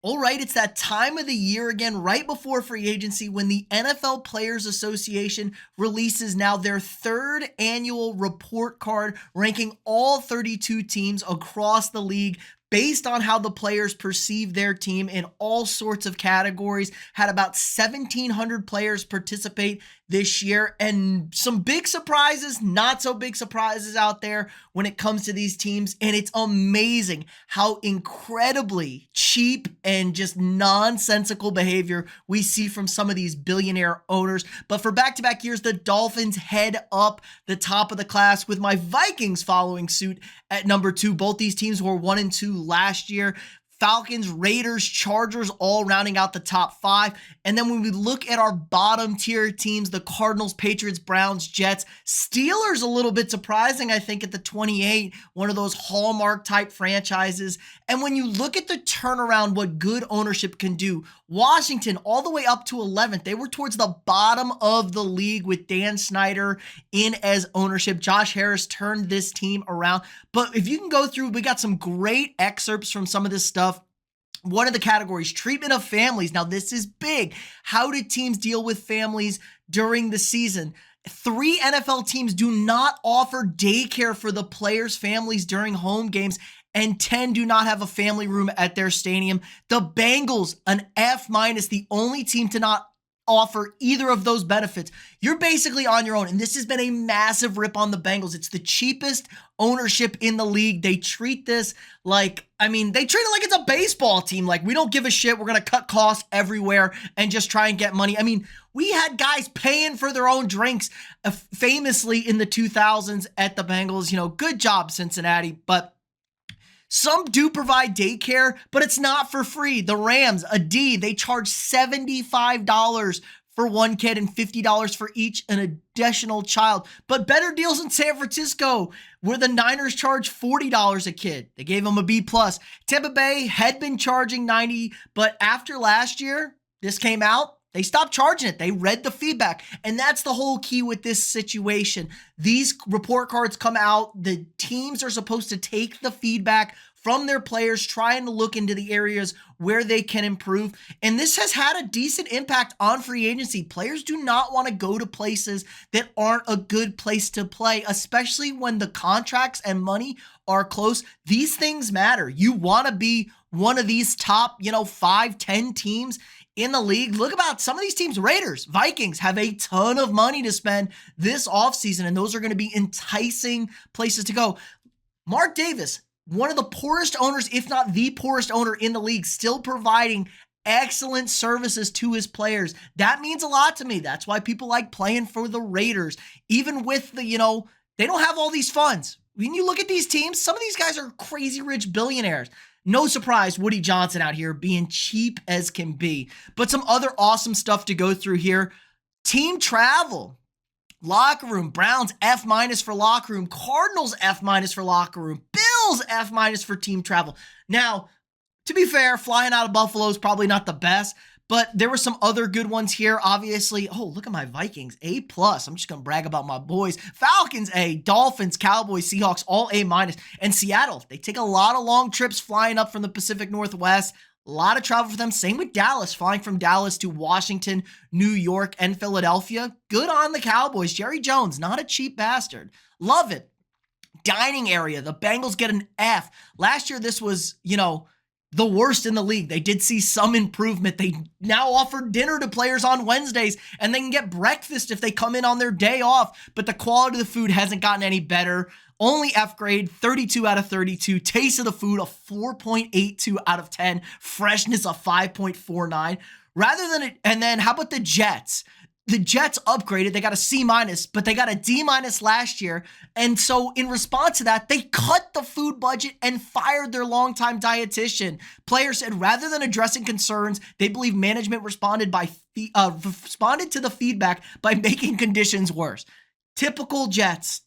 All right, it's that time of the year again, right before free agency, when the NFL Players Association releases now their third annual report card ranking all 32 teams across the league based on how the players perceive their team in all sorts of categories. Had about 1,700 players participate this year, and some big surprises, not so big surprises out there when it comes to these teams. And it's amazing how incredibly cheap and just nonsensical behavior we see from some of these billionaire owners. But for back-to-back years, the Dolphins head up the top of the class, with my Vikings following suit at number 2. Both these teams were 1 and 2 last year. Falcons, Raiders, Chargers all rounding out the top 5. And then when we look at our bottom tier teams, the Cardinals, Patriots, Browns, Jets, Steelers, a little bit surprising, I think, at the 28, one of those hallmark type franchises. And when you look at the turnaround, what good ownership can do, Washington all the way up to 11th, they were towards the bottom of the league with Dan Snyder in as ownership. Josh Harris turned this team around. But if you can go through, we got some great excerpts from some of this stuff. One of the categories, treatment of families. Now, this is big. How did teams deal with families during the season? 3 NFL teams do not offer daycare for the players' families during home games, and 10 do not have a family room at their stadium. The Bengals, an F-, the only team to not offer either of those benefits. You're basically on your own, and this has been a massive rip on the Bengals. It's the cheapest ownership in the league. They treat this like, they treat it like it's a baseball team. Like, we don't give a shit. We're going to cut costs everywhere and just try and get money. We had guys paying for their own drinks famously in the 2000s at the Bengals. Good job, Cincinnati. But some do provide daycare, but it's not for free. The Rams, a D, they charge $75 for one kid and $50 for each an additional child. But better deals in San Francisco, where the Niners charge $40 a kid. They gave them a B+. Tampa Bay had been charging $90, but after last year, this came out, they stopped charging it. They read the feedback. And that's the whole key with this situation. These report cards come out. The teams are supposed to take the feedback from their players, trying to look into the areas where they can improve. And this has had a decent impact on free agency. Players do not want to go to places that aren't a good place to play, especially when the contracts and money are close. These things matter. You want to be one of these top, 5, 10 teams in the league. Look about some of these teams. Raiders, Vikings have a ton of money to spend this offseason, and those are going to be enticing places to go. Mark Davis, one of the poorest owners, if not the poorest owner in the league, still providing excellent services to his players. That means a lot to me. That's why people like playing for the Raiders. Even with the, they don't have all these funds. When you look at these teams, some of these guys are crazy rich billionaires. No surprise, Woody Johnson out here being cheap as can be. But some other awesome stuff to go through here. Team travel. Locker room, Browns F- for locker room, Cardinals F- for locker room, Bills F- for team travel. Now, to be fair, flying out of Buffalo is probably not the best, but there were some other good ones here. Obviously, look at my Vikings, A+. I'm just going to brag about my boys. Falcons A, Dolphins, Cowboys, Seahawks, all A-. And Seattle, they take a lot of long trips flying up from the Pacific Northwest. A lot of travel for them. Same with Dallas, flying from Dallas to Washington, New York, and Philadelphia. Good on the Cowboys. Jerry Jones, not a cheap bastard. Love it. Dining area, the Bengals get an F. Last year, this was, the worst in the league. They did see some improvement. They now offer dinner to players on Wednesdays, and they can get breakfast if they come in on their day off, but the quality of the food hasn't gotten any better. Only F grade, 32 out of 32. Taste of the food, a 4.82 out of 10. Freshness, a 5.49. And then how about the Jets? The Jets upgraded. They got a C-, but they got a D- last year. And so in response to that, they cut the food budget and fired their longtime dietitian. Players said rather than addressing concerns, they believe management responded to the feedback by making conditions worse. Typical Jets.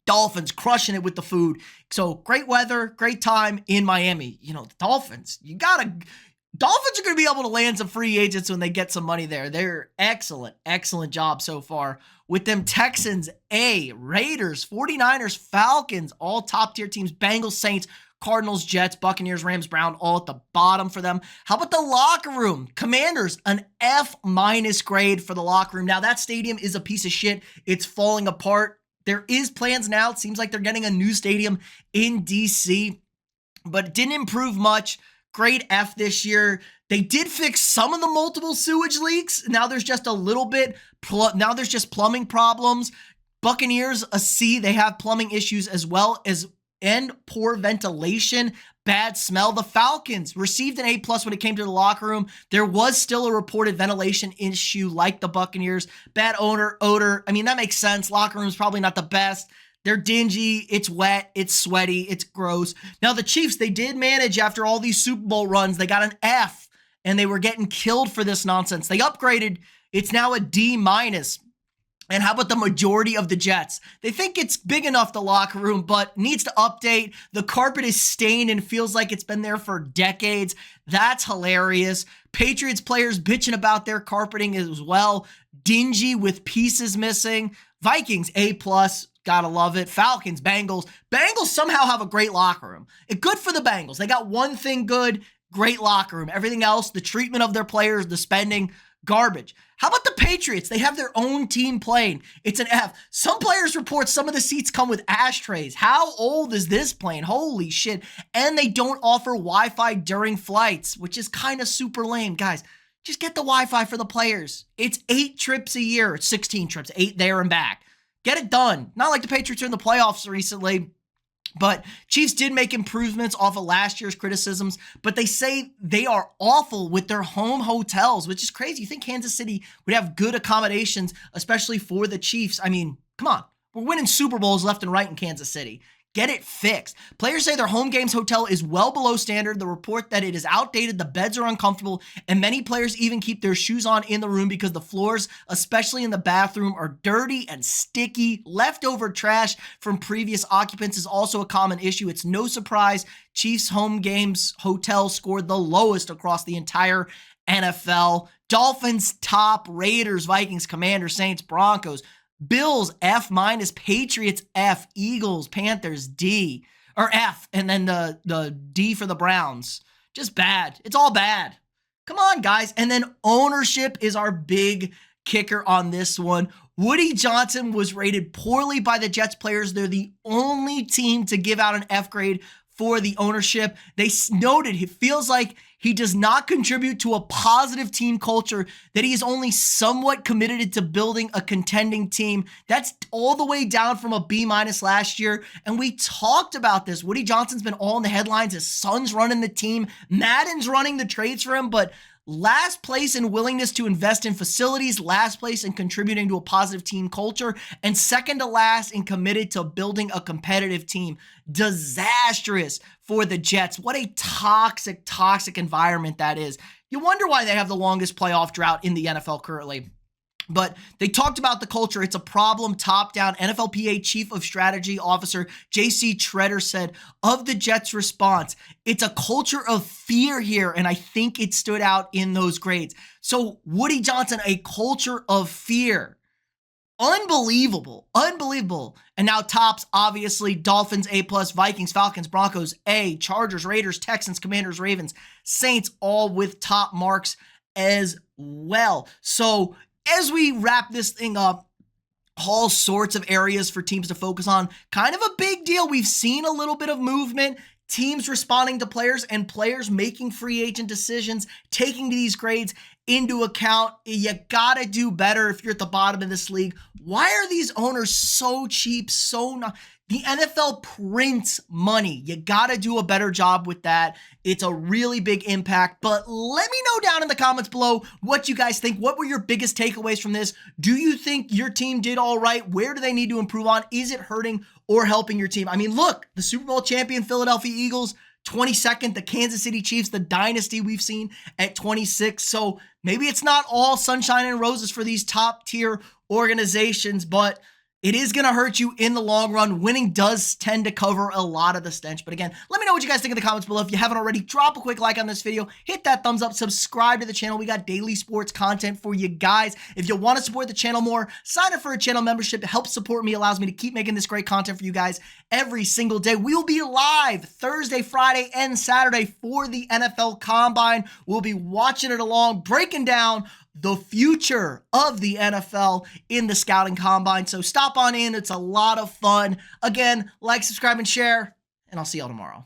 Dolphins crushing it with the food. So great weather, great time in Miami. The Dolphins, Dolphins are going to be able to land some free agents when they get some money there. They're excellent job so far with them. Texans A, Raiders, 49ers, Falcons, all top tier teams. Bengals, Saints, Cardinals, Jets, Buccaneers, Rams, Brown, all at the bottom for them. How about the locker room? Commanders, an F- grade for the locker room. Now, that stadium is a piece of shit. It's falling apart. There is plans now. It seems like they're getting a new stadium in DC, but it didn't improve much. Grade F this year. They did fix some of the multiple sewage leaks. Now there's just a little bit. Now there's just plumbing problems. Buccaneers, a C. They have plumbing issues as well as and poor ventilation, bad smell. The Falcons received an A+ when it came to the locker room. There was still a reported ventilation issue like the Buccaneers. Bad odor. I mean, that makes sense. Locker room's probably not the best. They're dingy, it's wet, it's sweaty, it's gross. Now, the Chiefs, they did manage after all these Super Bowl runs. They got an F, and they were getting killed for this nonsense. They upgraded. It's now a D-. And how about the majority of the Jets? They think it's big enough, the locker room, but needs to update. The carpet is stained and feels like it's been there for decades. That's hilarious. Patriots players bitching about their carpeting as well. Dingy with pieces missing. Vikings, A+. Gotta love it. Falcons, Bengals. Bengals somehow have a great locker room. Good for the Bengals. They got one thing good, great locker room. Everything else, the treatment of their players, the spending, garbage. How about the Patriots? They have their own team playing. It's an F. Some players report some of the seats come with ashtrays. How old is this plane? Holy shit. And they don't offer Wi-Fi during flights, which is kind of super lame. Guys, just get the Wi-Fi for the players. It's 8 trips a year. It's 16 trips, 8 there and back. Get it done. Not like the Patriots are in the playoffs recently. But Chiefs did make improvements off of last year's criticisms, but they say they are awful with their home hotels, which is crazy. You think Kansas City would have good accommodations, especially for the Chiefs? I mean, come on. We're winning Super Bowls left and right in Kansas City. Get it fixed. Players say their home games hotel is well below standard. The report that it is outdated, the beds are uncomfortable, and many players even keep their shoes on in the room because the floors, especially in the bathroom, are dirty and sticky. Leftover trash from previous occupants is also a common issue. It's no surprise Chiefs home games hotel scored the lowest across the entire NFL. Dolphins top, Raiders, Vikings, Commanders, Saints, Broncos, Bills, F-, Patriots, F, Eagles, Panthers, D, or F, and then the D for the Browns. Just bad. It's all bad. Come on, guys. And then ownership is our big kicker on this one. Woody Johnson was rated poorly by the Jets players. They're the only team to give out an F grade for the ownership. They noted it feels like he does not contribute to a positive team culture, that he is only somewhat committed to building a contending team. That's all the way down from a B- last year. And we talked about this. Woody Johnson's been all in the headlines. His son's running the team. Madden's running the trades for him, but last place in willingness to invest in facilities, last place in contributing to a positive team culture, and second to last in committed to building a competitive team. Disastrous for the Jets. What a toxic, toxic environment that is. You wonder why they have the longest playoff drought in the NFL currently. But they talked about the culture. It's a problem top down. NFLPA Chief of Strategy Officer J.C. Treader said of the Jets' response, it's a culture of fear here, and I think it stood out in those grades. So Woody Johnson, a culture of fear. Unbelievable. And now tops, obviously, Dolphins, A+, Vikings, Falcons, Broncos, A, Chargers, Raiders, Texans, Commanders, Ravens, Saints, all with top marks as well. So as we wrap this thing up, all sorts of areas for teams to focus on. Kind of a big deal. We've seen a little bit of movement, teams responding to players and players making free agent decisions, taking these grades into account. You gotta do better if you're at the bottom of this league. Why are these owners so cheap, so not? The NFL prints money. You gotta do a better job with that. It's a really big impact, but let me know down in the comments below what you guys think. What were your biggest takeaways from this? Do you think your team did all right? Where do they need to improve on? Is it hurting or helping your team? I mean, look, the Super Bowl champion Philadelphia Eagles, 22nd, the Kansas City Chiefs, the dynasty we've seen at 26. So maybe it's not all sunshine and roses for these top tier organizations, but It is going to hurt you in the long run. Winning does tend to cover a lot of the stench. But again, let me know what you guys think in the comments below. If you haven't already, drop a quick like on this video. Hit that thumbs up. Subscribe to the channel. We got daily sports content for you guys. If you want to support the channel more, sign up for a channel membership. It helps support me, allows me to keep making this great content for you guys every single day. We'll be live Thursday, Friday, and Saturday for the NFL Combine. We'll be watching it along, breaking down the future of the NFL in the scouting combine. So stop on in. It's a lot of fun. Again, like, subscribe, and share, and I'll see y'all tomorrow.